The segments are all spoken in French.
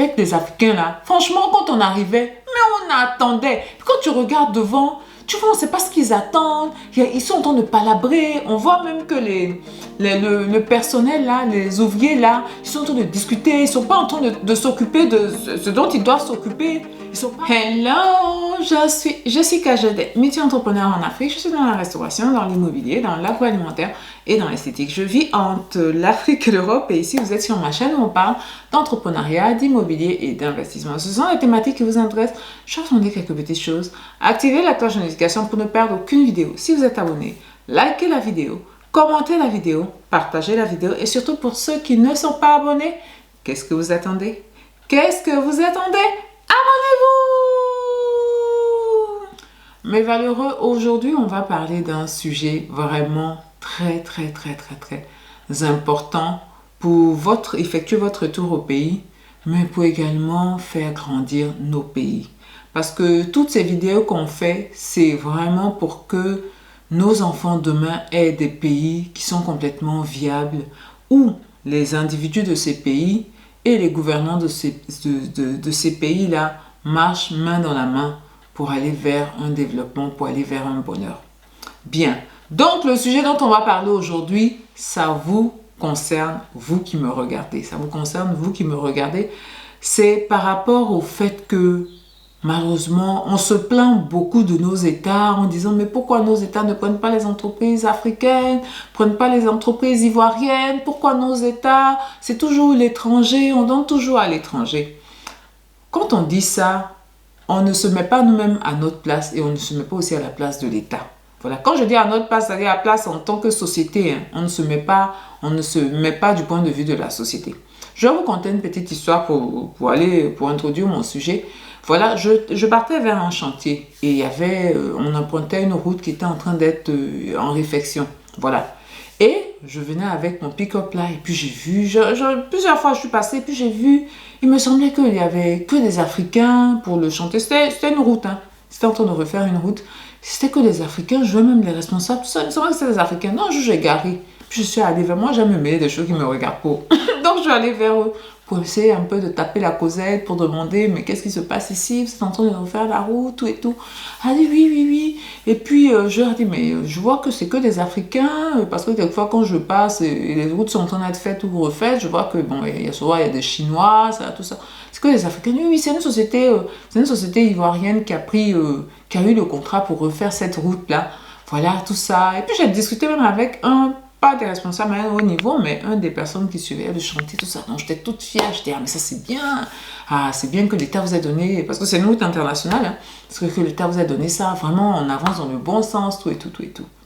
avec les Africains là, franchement, quand on arrivait, mais on attendait. Quand tu regardes devant, tu vois, on ne sait pas ce qu'ils attendent. Ils sont en train de palabrer. On voit même que le personnel là, les ouvriers là, ils sont en train de discuter. Ils ne sont pas en train de s'occuper de ce dont ils doivent s'occuper. Ils sont pas... Hello, je suis Kajede, multi-entrepreneur en Afrique. Je suis dans la restauration, dans l'immobilier, dans l'agroalimentaire et dans l'esthétique. Je vis entre l'Afrique et l'Europe et ici vous êtes sur ma chaîne où on parle d'entrepreneuriat, d'immobilier et d'investissement. Ce sont les thématiques qui vous intéressent. Je vais vous demander quelques petites choses. Activez la cloche de notification pour ne perdre aucune vidéo. Si vous êtes abonné, likez la vidéo, commentez la vidéo, partagez la vidéo et surtout pour ceux qui ne sont pas abonnés, qu'est-ce que vous attendez? Qu'est-ce que vous attendez? Abonnez-vous! Mes valeureux, aujourd'hui, on va parler d'un sujet vraiment très important pour effectuer votre retour au pays, mais pour également faire grandir nos pays. Parce que toutes ces vidéos qu'on fait, c'est vraiment pour que nos enfants demain aient des pays qui sont complètement viables, où les individus de ces pays et les gouvernants de ces pays-là marchent main dans la main pour aller vers un développement, pour aller vers un bonheur. Bien, donc le sujet dont on va parler aujourd'hui, ça vous concerne, vous qui me regardez. Ça vous concerne, vous qui me regardez. C'est par rapport au fait que, malheureusement, on se plaint beaucoup de nos États en disant « Mais pourquoi nos États ne prennent pas les entreprises africaines, ne prennent pas les entreprises ivoiriennes? Pourquoi nos États, c'est toujours l'étranger, on donne toujours à l'étranger ?» Quand on dit ça, on ne se met pas nous-mêmes à notre place et on ne se met pas aussi à la place de l'État. Voilà. Quand je dis à notre place, c'est-à-dire à la place en tant que société, hein, on ne se met pas du point de vue de la société. Je vais vous conter une petite histoire pour introduire mon sujet. Voilà, je partais vers un chantier et il y avait, on empruntait une route qui était en train d'être en réfection. Voilà. Et je venais avec mon pick-up là et puis j'ai vu, plusieurs fois je suis passée et puis j'ai vu, il me semblait qu'il n'y avait que des Africains pour le chantier. C'était une route, hein. C'était en train de refaire une route. C'était que des Africains, je vois même les responsables, tout ça, c'est vrai que c'était des Africains. Non, j'ai garé. Puis je suis allée vers moi, j'aime me mêler des choses qui me regardent pas. Donc je suis allée vers eux pour essayer un peu de taper la causette, pour demander, mais qu'est-ce qui se passe ici? Vous êtes en train de refaire la route, tout et tout. Elle a dit oui. Et puis je leur ai dit, mais je vois que c'est que des Africains, parce que quelquefois quand je passe et les routes sont en train d'être faites ou refaites, je vois que bon, il y a des Chinois, ça, tout ça. C'est que des Africains. Oui, c'est une société ivoirienne qui a eu le contrat pour refaire cette route-là. Voilà, tout ça. Et puis j'ai discuté même avec pas des responsables à un haut niveau, mais un des personnes qui suivaient le chantier, tout ça. Donc j'étais toute fière, j'étais, mais ça c'est bien. Ah, c'est bien que l'État vous ait donné, parce que c'est une route internationale, hein, parce que l'État vous ait donné ça, vraiment on avance dans le bon sens, tout et tout.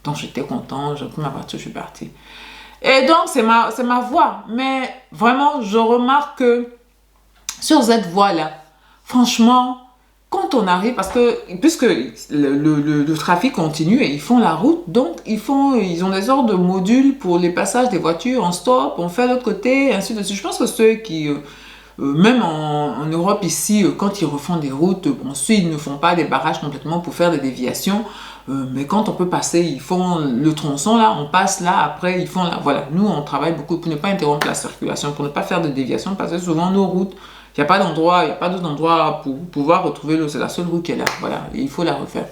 Donc j'étais content, j'ai pris ma voiture, je suis partie. Et donc c'est ma voie, mais vraiment je remarque que sur cette voie-là, franchement, quand on arrive, parce que puisque le trafic continue et ils font la route, donc ils ont des ordres de modules pour les passages des voitures, on stop, on fait l'autre côté, ainsi de suite. Je pense que ceux qui, même en Europe ici, quand ils refont des routes, bon, ceux ils ne font pas des barrages complètement pour faire des déviations, mais quand on peut passer, ils font le tronçon là, on passe là, après ils font là, voilà. Nous on travaille beaucoup pour ne pas interrompre la circulation, pour ne pas faire de déviation, parce que souvent nos routes, il n'y a pas d'autre endroit pour pouvoir retrouver l'eau. C'est la seule route qui est là. Voilà, et il faut la refaire.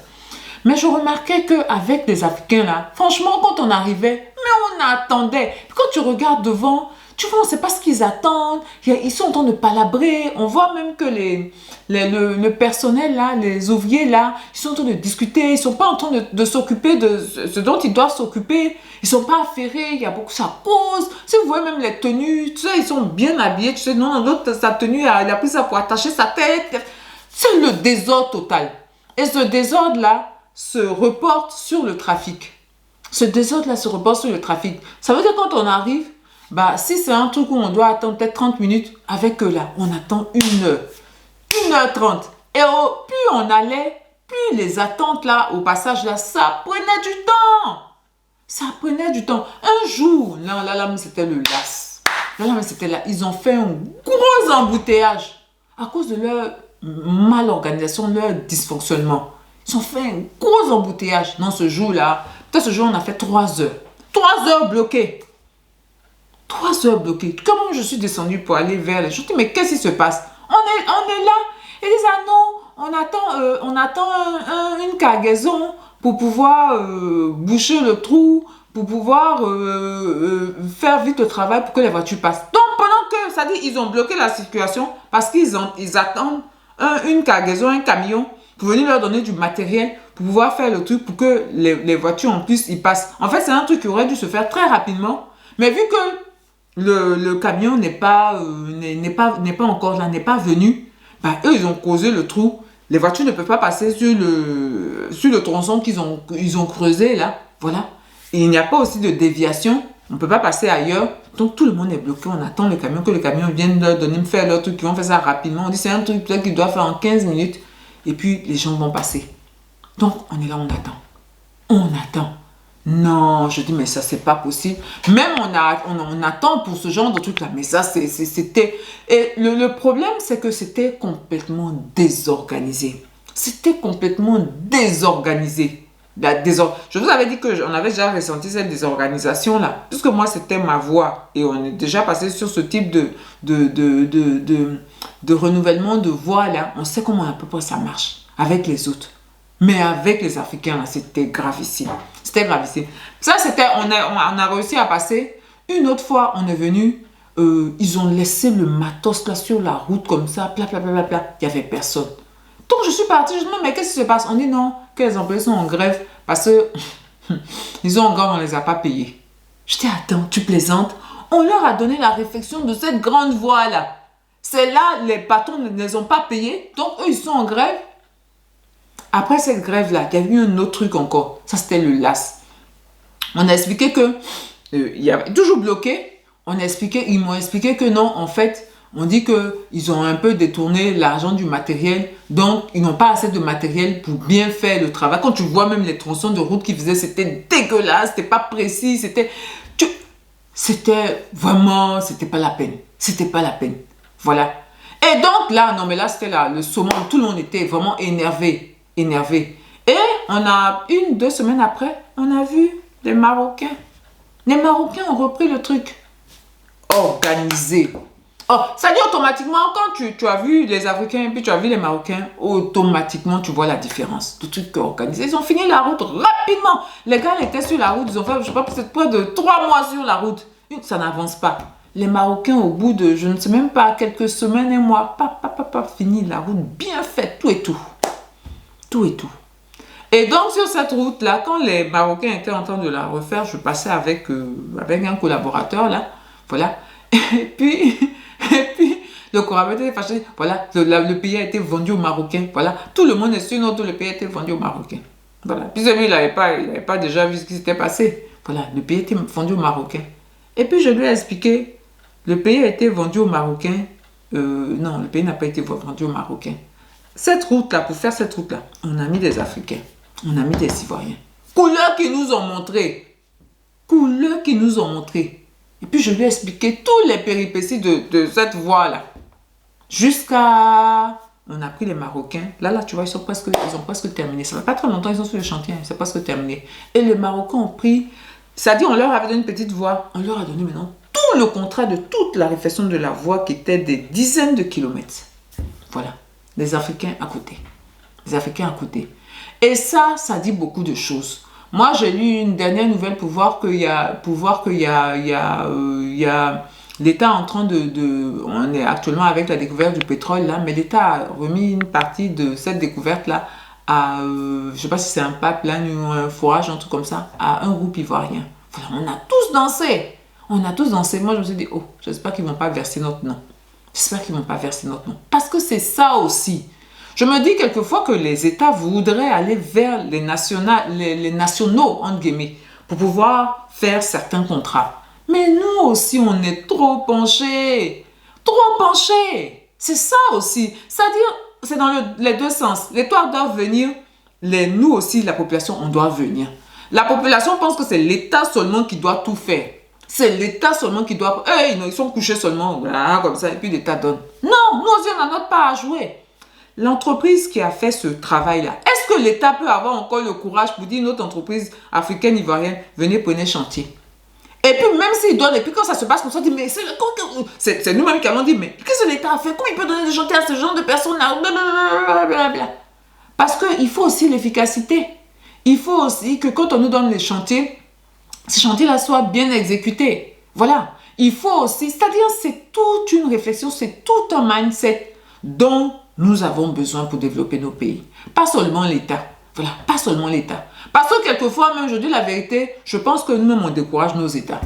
Mais je remarquais qu'avec les Africains là, franchement, quand on arrivait, mais on attendait. Quand tu regardes devant, tu vois, on ne sait pas ce qu'ils attendent. Ils sont en train de palabrer. On voit même que le personnel là, les ouvriers là, ils sont en train de discuter. Ils ne sont pas en train de s'occuper de ce dont ils doivent s'occuper. Ils ne sont pas affairés. Il y a beaucoup, ça cause. Si vous voyez même les tenues, tu sais, ils sont bien habillés. Tu sais, non, l'autre, sa tenue, il a pris ça pour attacher sa tête. C'est le désordre total. Et ce désordre-là se reporte sur le trafic. Ce désordre-là se reporte sur le trafic. Ça veut dire quand on arrive, bah, si c'est un truc où on doit attendre peut-être 30 minutes, avec eux là, on attend 1h30. Et plus on allait, plus les attentes là, au passage là, ça prenait du temps. Ça prenait du temps. Un jour, là, c'était le las. Là, c'était là. Ils ont fait un gros embouteillage à cause de leur mal-organisation, leur dysfonctionnement. Ils ont fait un gros embouteillage. Non, ce jour-là, peut-être ce jour, on a fait 3 heures. 3 heures bloquées. 3 heures bloquées. Comment je suis descendue pour aller vers les gens? Je dis, mais qu'est-ce qui se passe? On on est là. Ils disent, ah non, on attend une cargaison pour pouvoir boucher le trou, pour pouvoir faire vite le travail pour que les voitures passent. Donc, pendant que, ça dit, ils ont bloqué la situation parce qu'ils attendent une cargaison, un camion pour venir leur donner du matériel pour pouvoir faire le truc pour que les voitures en plus y passent. En fait, c'est un truc qui aurait dû se faire très rapidement. Mais vu que le camion n'est pas encore là, n'est pas venu, bah, eux, ils ont causé le trou. Les voitures ne peuvent pas passer sur le tronçon qu'ils ont creusé là. Voilà. Et il n'y a pas aussi de déviation. On ne peut pas passer ailleurs. Donc tout le monde est bloqué. On attend le camion, que le camion vienne leur donner, faire leur truc. Ils vont faire ça rapidement. On dit c'est un truc peut-être qu'ils doivent faire en 15 minutes. Et puis les gens vont passer. Donc on est là, on attend. On attend. Non, je dis mais ça c'est pas possible. Même on attend pour ce genre de truc là. Mais ça c'était... Et le problème c'est que c'était complètement désorganisé. C'était complètement désorganisé. Je vous avais dit qu'on avait déjà ressenti cette désorganisation-là. Puisque moi, c'était ma voie. Et on est déjà passé sur ce type de renouvellement de voie-là. On sait comment à peu près ça marche avec les autres. Mais avec les Africains, là, c'était gravissime. C'était gravissime. Ça, c'était... On a réussi à passer. Une autre fois, on est venu... ils ont laissé le matos là sur la route comme ça. Pla, pla, pla, pla, pla. Il n'y avait personne. Donc, je suis partie. Je me dis, mais qu'est-ce qui se passe? On dit non, que les employés sont en grève parce que ils ont en grève, on ne les a pas payés. Je dis, attends, tu plaisantes? On leur a donné la réfection de cette grande voie-là. C'est là, les patrons ne les ont pas payés. Donc, eux, ils sont en grève. Après cette grève-là, il y a eu un autre truc encore. Ça, c'était le LAS. On a expliqué que il y avait toujours bloqué. Ils m'ont expliqué que non, en fait, on dit qu'ils ont un peu détourné l'argent du matériel. Donc, ils n'ont pas assez de matériel pour bien faire le travail. Quand tu vois même les tronçons de route qu'ils faisaient, c'était dégueulasse, c'était pas précis, c'était vraiment, c'était pas la peine. C'était pas la peine. Voilà. Et donc là, non mais là, c'était là, le saumon. Tout le monde était vraiment énervé. Et on a 1-2 semaines après, on a vu les Marocains. Les Marocains ont repris le truc. Organisé. Oh, ça dit automatiquement, quand tu as vu les Africains et puis tu as vu les Marocains, automatiquement tu vois la différence. Tout truc organisé. Ils ont fini la route rapidement. Les gars étaient sur la route, ils ont fait, je sais pas, peut-être près de 3 mois sur la route. Ça n'avance pas. Les Marocains, au bout de, je ne sais même pas, quelques semaines et mois, fini la route bien faite, tout et tout. Tout et tout. Et donc, sur cette route-là, quand les Marocains étaient en train de la refaire, je passais avec un collaborateur, là, voilà. Et puis, le collaborateur était fâché, voilà, le pays a été vendu aux Marocains, voilà. Tout le monde est sûr, non, tout le pays a été vendu aux Marocains. Voilà. Puis lui, il n'avait pas déjà vu ce qui s'était passé. Voilà, le pays a été vendu aux Marocains. Et puis, je lui ai expliqué, le pays a été vendu aux Marocains. Non, le pays n'a pas été vendu aux Marocains. Cette route-là, pour faire cette route-là, on a mis des Africains, on a mis des Ivoiriens. Couleurs qui nous ont montré. Couleurs qui nous ont montré. Et puis, je lui ai expliqué toutes les péripéties de cette voie-là. Jusqu'à... On a pris les Marocains. Là, tu vois, ils ont presque terminé. Ça ne fait pas très longtemps, ils sont sur le chantier. C'est presque terminé. Et les Marocains ont pris... C'est-à-dire, on leur avait donné une petite voie. On leur a donné maintenant tout le contrat de toute la réfection de la voie qui était des dizaines de kilomètres. Voilà. Les Africains à côté. Les Africains à côté. Et ça dit beaucoup de choses. Moi, j'ai lu une dernière nouvelle pour voir qu'il y a l'État en train on est actuellement avec la découverte du pétrole là, mais l'État a remis une partie de cette découverte là à, je sais pas si c'est un pipeline ou un forage, un truc comme ça, à un groupe ivoirien. Voilà, on a tous dansé. On a tous dansé. Moi, je me suis dit, oh, j'espère qu'ils vont pas verser notre nom. J'espère qu'ils ne vont pas verser notre nom. Parce que c'est ça aussi. Je me dis quelquefois que les États voudraient aller vers les nationaux, entre guillemets, pour pouvoir faire certains contrats. Mais nous aussi, on est trop penchés. Trop penchés. C'est ça aussi. C'est-à-dire, c'est dans les deux sens. Les Touaregs doivent venir. Nous aussi, la population, on doit venir. La population pense que c'est l'État seulement qui doit tout faire. C'est l'État seulement qui doit... ils sont couchés seulement, voilà, comme ça, et puis l'État donne. Non, nous aussi, on n'a notre part à jouer. L'entreprise qui a fait ce travail-là, est-ce que l'État peut avoir encore le courage pour dire notre entreprise africaine, ivoirienne, venez prenez chantier? Et puis même s'il donne, et puis quand ça se passe comme ça, on dit, mais c'est nous-mêmes qui allons dire, mais qu'est-ce que l'État a fait? Comment il peut donner des chantiers à ce genre de personnes-là? Blablabla. Parce qu'il faut aussi l'efficacité. Il faut aussi que quand on nous donne les chantiers, ces chantiers-là soient bien exécutés. Voilà. Il faut aussi, c'est-à-dire c'est toute une réflexion, c'est tout un mindset dont nous avons besoin pour développer nos pays. Pas seulement l'État. Voilà, pas seulement l'État. Parce que quelquefois, même je dis la vérité, je pense que nous-mêmes on décourage nos États.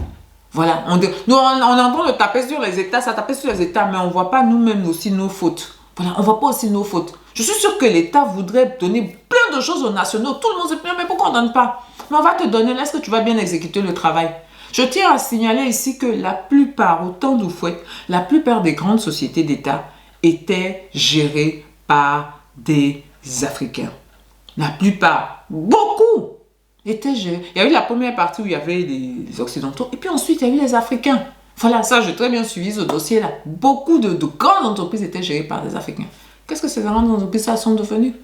Voilà, on est en train de taper sur les États, ça tape sur les États, mais on ne voit pas nous-mêmes aussi nos fautes. Voilà, on ne voit pas aussi nos fautes. Je suis sûre que l'État voudrait donner plein de choses aux nationaux. Tout le monde se plaint, mais pourquoi on ne donne pas? Mais on va te donner, est-ce que tu vas bien exécuter le travail? Je tiens à signaler ici que la plupart, autant nous fouette, la plupart des grandes sociétés d'État étaient gérées par des Africains. La plupart, beaucoup, étaient gérés. Il y a eu la première partie où il y avait les Occidentaux, et puis ensuite, il y a eu les Africains. Voilà, ça, j'ai très bien suivi ce dossier-là. Beaucoup de grandes entreprises étaient gérées par des Africains. Qu'est-ce que ces grandes entreprises sont devenues?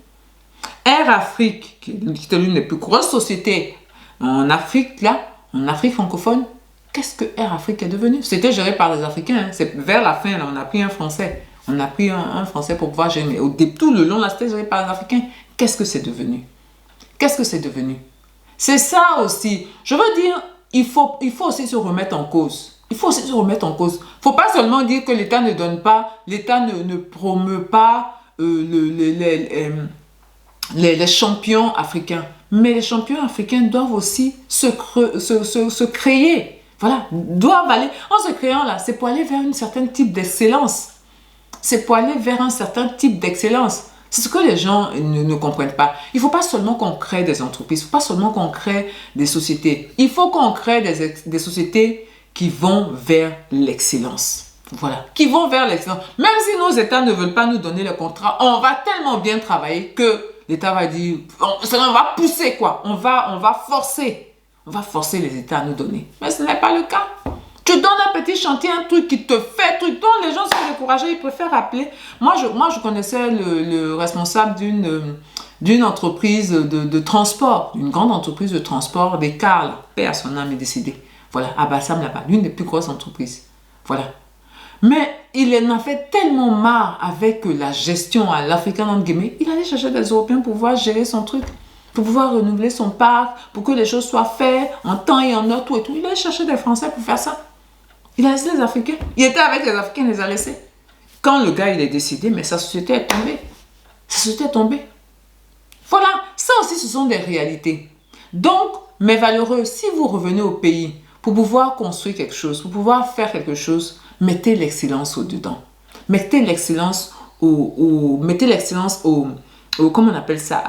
Air Afrique, qui est l'une des plus grosses sociétés en Afrique, là, en Afrique francophone, qu'est-ce que Air Afrique est devenu? C'était géré par les Africains. Hein. C'est vers la fin, là, on a pris un Français. On a pris un Français pour pouvoir gérer. Mais tout le long, là, c'était géré par les Africains. Qu'est-ce que c'est devenu? Qu'est-ce que c'est devenu? C'est ça aussi. Je veux dire, il faut aussi se remettre en cause. Il faut aussi se remettre en cause. Il ne faut pas seulement dire que l'État ne donne pas, l'État ne promeut pas les champions africains. Mais les champions africains doivent aussi se créer. Voilà, doivent aller. En se créant là, c'est pour aller vers un certain type d'excellence. C'est pour aller vers un certain type d'excellence. C'est ce que les gens ne comprennent pas. Il ne faut pas seulement qu'on crée des entreprises, il ne faut pas seulement qu'on crée des sociétés. Il faut qu'on crée des sociétés qui vont vers l'excellence. Voilà, qui vont vers l'excellence. Même si nos États ne veulent pas nous donner le contrat, on va tellement bien travailler que l'État va dire, on va pousser quoi. On va forcer. On va forcer les États à nous donner. Mais ce n'est pas le cas. Tu donnes un petit chantier, un truc qui te fait, truc dont les gens sont découragés, ils préfèrent appeler. Moi, je connaissais le responsable d'une entreprise de transport, une grande entreprise de transport, des cars, là. Paix à son âme est décédé. Voilà, à Bassam là-bas, l'une des plus grosses entreprises. Voilà. Mais il en a fait tellement marre avec la gestion à l'Africain, entre guillemets, il allait chercher des Européens pour pouvoir gérer son truc, pour pouvoir renouveler son parc, pour que les choses soient faites en temps et en heure, tout et tout. Il allait chercher des Français pour faire ça. Il a laissé les Africains. Il était avec les Africains, il les a laissés. Quand le gars, il est décédé, mais sa société est tombée. Sa société est tombée. Voilà, ça aussi, ce sont des réalités. Donc, mes valeureux, si vous revenez au pays pour pouvoir construire quelque chose, pour pouvoir faire quelque chose, mettez l'excellence au-dedans. Mettez l'excellence comment on appelle ça,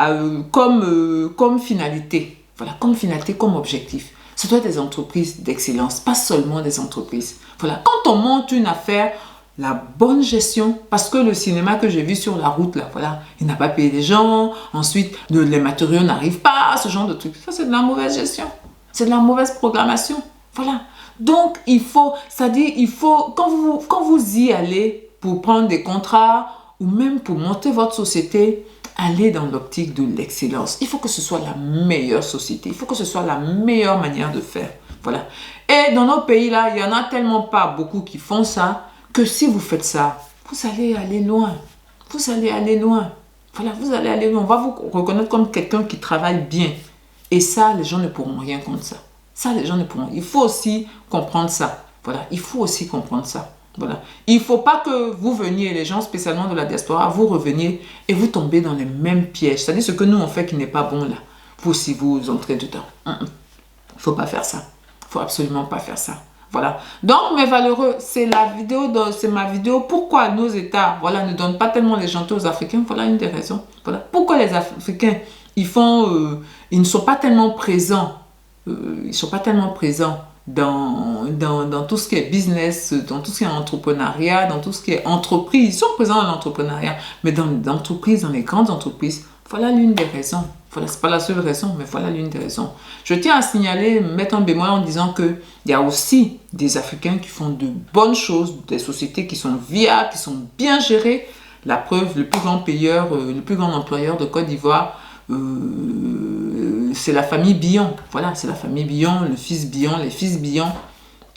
comme finalité. Voilà, comme finalité, comme objectif. Ce doit être des entreprises d'excellence, pas seulement des entreprises. Voilà, quand on monte une affaire, la bonne gestion, parce que le cinéma que j'ai vu sur la route, là, voilà, il n'a pas payé les gens, ensuite, les matériaux n'arrivent pas, ce genre de trucs. Ça, c'est de la mauvaise gestion. C'est de la mauvaise programmation. Voilà. Donc, quand vous y allez pour prendre des contrats ou même pour monter votre société, allez dans l'optique de l'excellence. Il faut que ce soit la meilleure société. Il faut que ce soit la meilleure manière de faire. Voilà. Et dans nos pays là, il n'y en a tellement pas beaucoup qui font ça que si vous faites ça, vous allez aller loin. Vous allez aller loin. Voilà, vous allez aller loin. On va vous reconnaître comme quelqu'un qui travaille bien. Et ça, les gens ne pourront rien contre ça. Ça, les gens ne pourront. Il faut aussi comprendre ça. Voilà, il faut aussi comprendre ça. Voilà. Il ne faut pas que vous veniez, les gens spécialement de la diaspora, vous reveniez et vous tombez dans les mêmes pièges. C'est-à-dire ce que nous on fait qui n'est pas bon là. Vous si vous entrez dedans. Il ne faut pas faire ça. Il ne faut absolument pas faire ça. Voilà. Donc mes valeureux, c'est ma vidéo. Pourquoi nos États, voilà, ne donnent pas tellement les gentils aux Africains. Voilà une des raisons. Voilà. Pourquoi les Africains, ils ne sont pas tellement présents. Ils ne sont pas tellement présents dans tout ce qui est business, dans tout ce qui est entrepreneuriat, dans tout ce qui est entreprise. Ils sont présents dans l'entrepreneuriat, mais dans l'entreprise, dans les grandes entreprises, voilà l'une des raisons. Voilà, ce n'est pas la seule raison, mais voilà l'une des raisons. Je tiens à signaler, mettre un bémol en disant qu'il y a aussi des Africains qui font de bonnes choses, des sociétés qui sont viables, qui sont bien gérées. La preuve, le plus grand payeur, le plus grand employeur de Côte d'Ivoire, c'est la famille Billon. Voilà, c'est la famille Billon, le fils Billon, les fils Billon.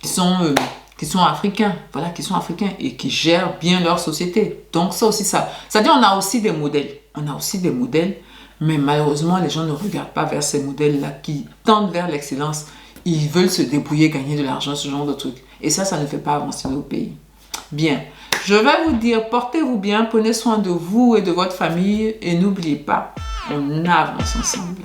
qui sont africains, voilà, qui sont africains et qui gèrent bien leur société. Donc ça aussi, ça. C'est-à-dire on a aussi des modèles. On a aussi des modèles, mais malheureusement, les gens ne regardent pas vers ces modèles-là qui tendent vers l'excellence. Ils veulent se débrouiller, gagner de l'argent, ce genre de trucs. Et ça ne fait pas avancer nos pays. Bien, je vais vous dire, portez-vous bien, prenez soin de vous et de votre famille et n'oubliez pas, on avance ensemble.